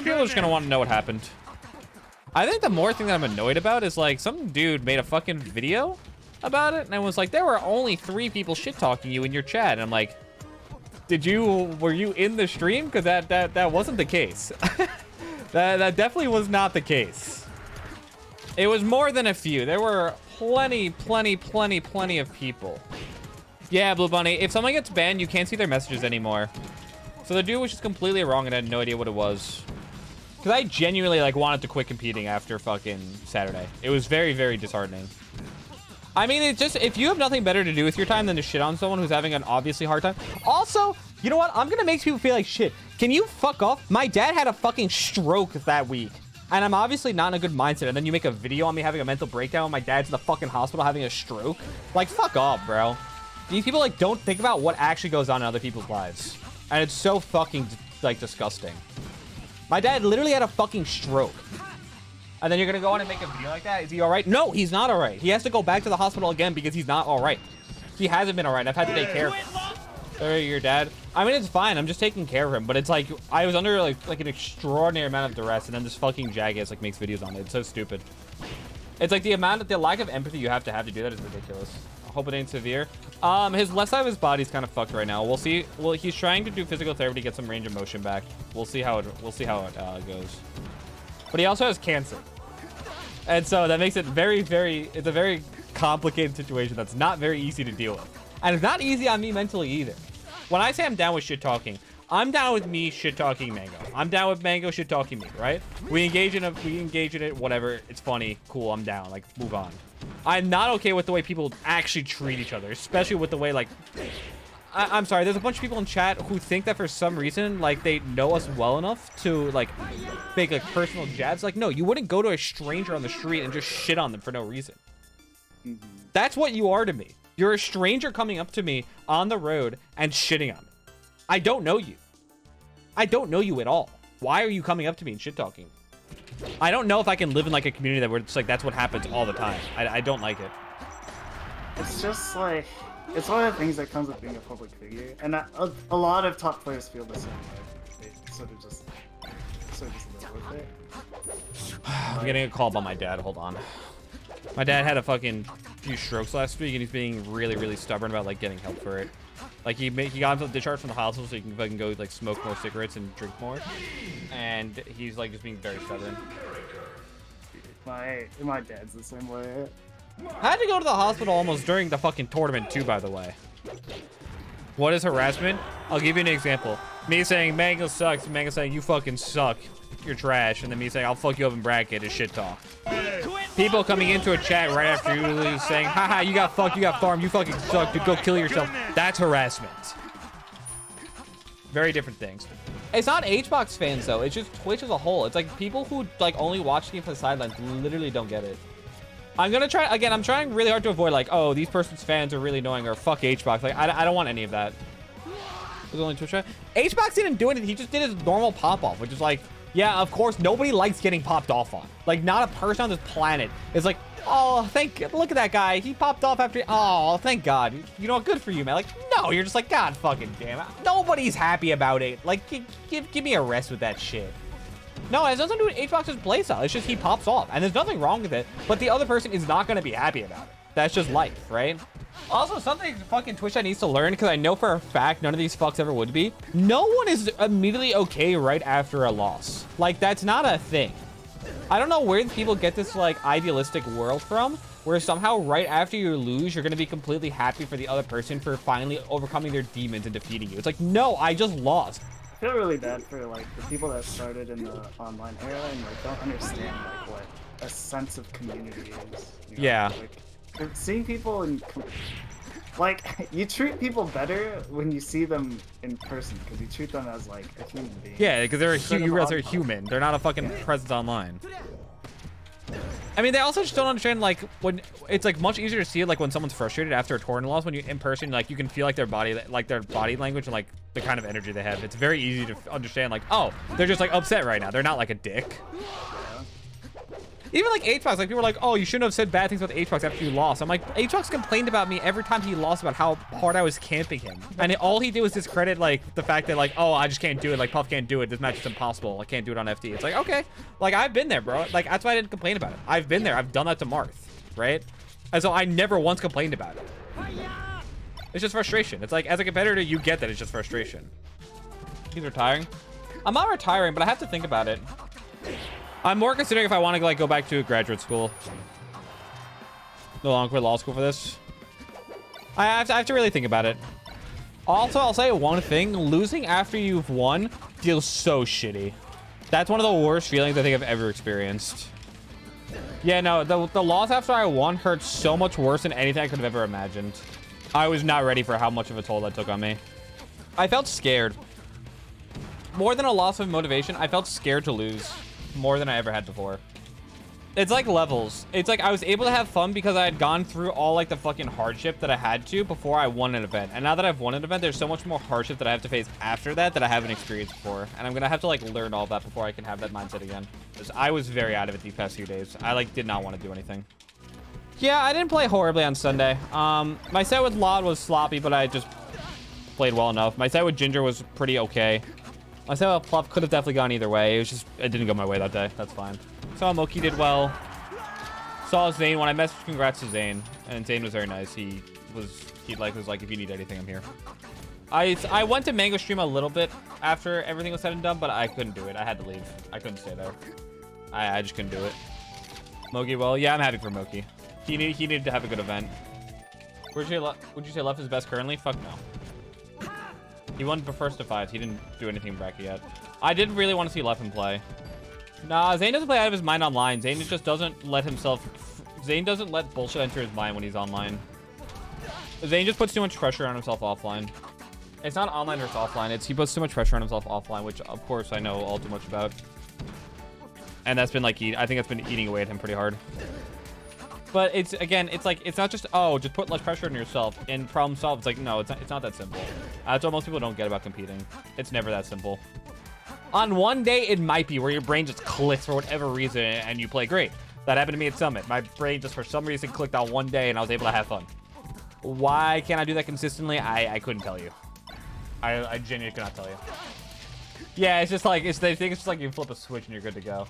think people are just gonna want to know what happened. I think the more thing that I'm annoyed about is like some dude made a fucking video about it and I was like, there were only 3 people shit talking you in your chat. And I'm like, were you in the stream? Because that wasn't the case. that definitely was not the case. It was more than a few. There were plenty of people. Yeah, Blue Bunny, if someone gets banned, you can't see their messages anymore. So the dude was just completely wrong and I had no idea what it was. Because I genuinely like wanted to quit competing after fucking Saturday. It was very, very disheartening. I mean, it's just, if you have nothing better to do with your time than to shit on someone who's having an obviously hard time. Also, you know what? I'm gonna make people feel like shit. Can you fuck off? My dad had a fucking stroke that week. And I'm obviously not in a good mindset. And then you make a video on me having a mental breakdown when my dad's in the fucking hospital having a stroke. Like, fuck off, bro. These people, like, don't think about what actually goes on in other people's lives. And it's so fucking, like, disgusting. My dad literally had a fucking stroke. And then you're gonna go on and make a video like that? Is he all right? No, he's not all right. He has to go back to the hospital again because he's not all right. He hasn't been all right. I've had to take care of him. Sorry, your dad. I mean, it's fine. I'm just taking care of him. But it's like, I was under like an extraordinary amount of duress. And then this fucking jackass like makes videos on it. It's so stupid. It's like the lack of empathy you have to do that is ridiculous. I hope it ain't severe. His left side of his body's kind of fucked right now. We'll see. Well, he's trying to do physical therapy to get some range of motion back. We'll see how it goes. But he also has cancer. And so that makes it it's a very complicated situation that's not very easy to deal with. And it's not easy on me mentally either. When I say I'm down with shit talking, I'm down with me shit talking Mango. I'm down with Mango shit talking me, right? We engage in it, whatever. It's funny, cool, I'm down, like, move on. I'm not okay with the way people actually treat each other, especially with the way, like, I'm sorry, there's a bunch of people in chat who think that for some reason, like, they know us well enough to, like, make, like, personal jabs. Like, no, you wouldn't go to a stranger on the street and just shit on them for no reason. That's what you are to me. You're a stranger coming up to me on the road and shitting on me. I don't know you. I don't know you at all. Why are you coming up to me and shit talking? I don't know if I can live in, like, a community that where it's like that's what happens all the time. I don't like it. It's just like, it's one of the things that comes with being a public figure, and a lot of top players feel the same way. They sort of just live with it. I'm getting a call by my dad. Hold on. My dad had a fucking few strokes last week, and he's being really stubborn about like getting help for it. Like he got himself discharged from the hospital so he can fucking go like smoke more cigarettes and drink more, and he's like just being very stubborn. My dad's the same way. I had to go to the hospital almost during the fucking tournament too, by the way. What is harassment? I'll give you an example. Me saying Mango sucks, Mango saying you fucking suck, you're trash, and then me saying I'll fuck you up in bracket is shit talk. People coming into a chat right after you lose saying, haha, you got fucked, you got farmed, you fucking suck, dude, go kill yourself. That's harassment. Very different things. It's not HBox fans though, it's just Twitch as a whole. It's like people who like only watch the game from the sidelines literally don't get it. I'm gonna try again. I'm trying really hard to avoid like, oh, these person's fans are really annoying or fuck HBox. Like, I don't want any of that. It was only Twitch chat. HBox didn't do anything. He just did his normal pop off, which is like, yeah, of course, nobody likes getting popped off on. Like, not a person on this planet is like, oh, look at that guy. He popped off after, oh, thank God. You know what? Good for you, man. Like, no, you're just like, God fucking damn it. Nobody's happy about it. Like, give me a rest with that shit. No, it doesn't do with HBox's playstyle. It's just he pops off, and there's nothing wrong with it. But the other person is not going to be happy about it. That's just life, right? Also, something fucking Twitch needs to learn, because I know for a fact none of these fucks ever would be. No one is immediately okay right after a loss. Like, that's not a thing. I don't know where people get this like idealistic world from, where somehow right after you lose, you're going to be completely happy for the other person for finally overcoming their demons and defeating you. It's like, no, I just lost. I feel really bad for like the people that started in the online era and like don't understand like what a sense of community is. You know? Yeah. Like seeing people in like you treat people better when you see them in person because you treat them as like a human being. Yeah, because you realize they're human. They're not a fucking presence online. I mean, they also just don't understand like when it's like much easier to see it like when someone's frustrated after a tournament loss. When you in person, like you can feel like their body language and like the kind of energy they have. It's very easy to understand like, oh, they're just like upset right now. They're not like a dick. Even like Aatrox, like people were like, oh, you shouldn't have said bad things about Aatrox after you lost. I'm like, Aatrox complained about me every time he lost about how hard I was camping him. And all he did was discredit like the fact that like, oh, I just can't do it. Like Puff can't do it. This match is impossible. I can't do it on FD. It's like, okay, like I've been there, bro. Like that's why I didn't complain about it. I've been there. I've done that to Marth, right? And so I never once complained about it. It's just frustration. It's like as a competitor, you get that it's just frustration. He's retiring. I'm not retiring, but I have to think about it. I'm more considering if I want to like go back to graduate school. No longer quit law school for this. I have to really think about it. Also, I'll say one thing. Losing after you've won feels so shitty. That's one of the worst feelings I think I've ever experienced. Yeah, no, the loss after I won hurt so much worse than anything I could have ever imagined. I was not ready for how much of a toll that took on me. I felt scared. More than a loss of motivation, I felt scared to lose. More than I ever had before. It's like levels. It's like I was able to have fun because I had gone through all like the fucking hardship that I had to before I won an event. And now that I've won an event, there's so much more hardship that I have to face after that that I haven't experienced before. And I'm gonna have to like learn all that before I can have that mindset again. Because I was very out of it these past few days. I like did not want to do anything. Yeah, I didn't play horribly on Sunday. My set with Laud was sloppy, but I just played well enough. My set with Ginger was pretty okay. My set with Pluff could have definitely gone either way. It didn't go my way that day. That's fine. Saw Moki did well. Saw Zane when I messaged congrats to Zane, and Zane was very nice. He was like if you need anything, I'm here. I went to Mango stream a little bit after everything was said and done, but I couldn't do it. I had to leave. I couldn't stay there. I just couldn't do it. Moki, well, yeah, I'm happy for Moki. He needed to have a good event. Would you say Left is best currently? Fuck no. He won the first to 5. He didn't do anything in bracket yet. I did really want to see Leffen play. Nah, Zane doesn't play out of his mind online. Zane just doesn't let Zane doesn't let bullshit enter his mind when he's online. Zane just puts too much pressure on himself offline. It's not online versus offline. He puts too much pressure on himself offline, which of course I know all too much about. And that's been like, I think that's been eating away at him pretty hard. But it's not just, oh, just put less pressure on yourself and problem solve. It's like, no, it's not that simple. That's what most people don't get about competing. It's never that simple. On one day, it might be where your brain just clicks for whatever reason and you play great. That happened to me at Summit. My brain just for some reason clicked on one day and I was able to have fun. Why can't I do that consistently? I couldn't tell you. I genuinely could not tell you. Yeah, it's just like, they think it's just like you flip a switch and you're good to go.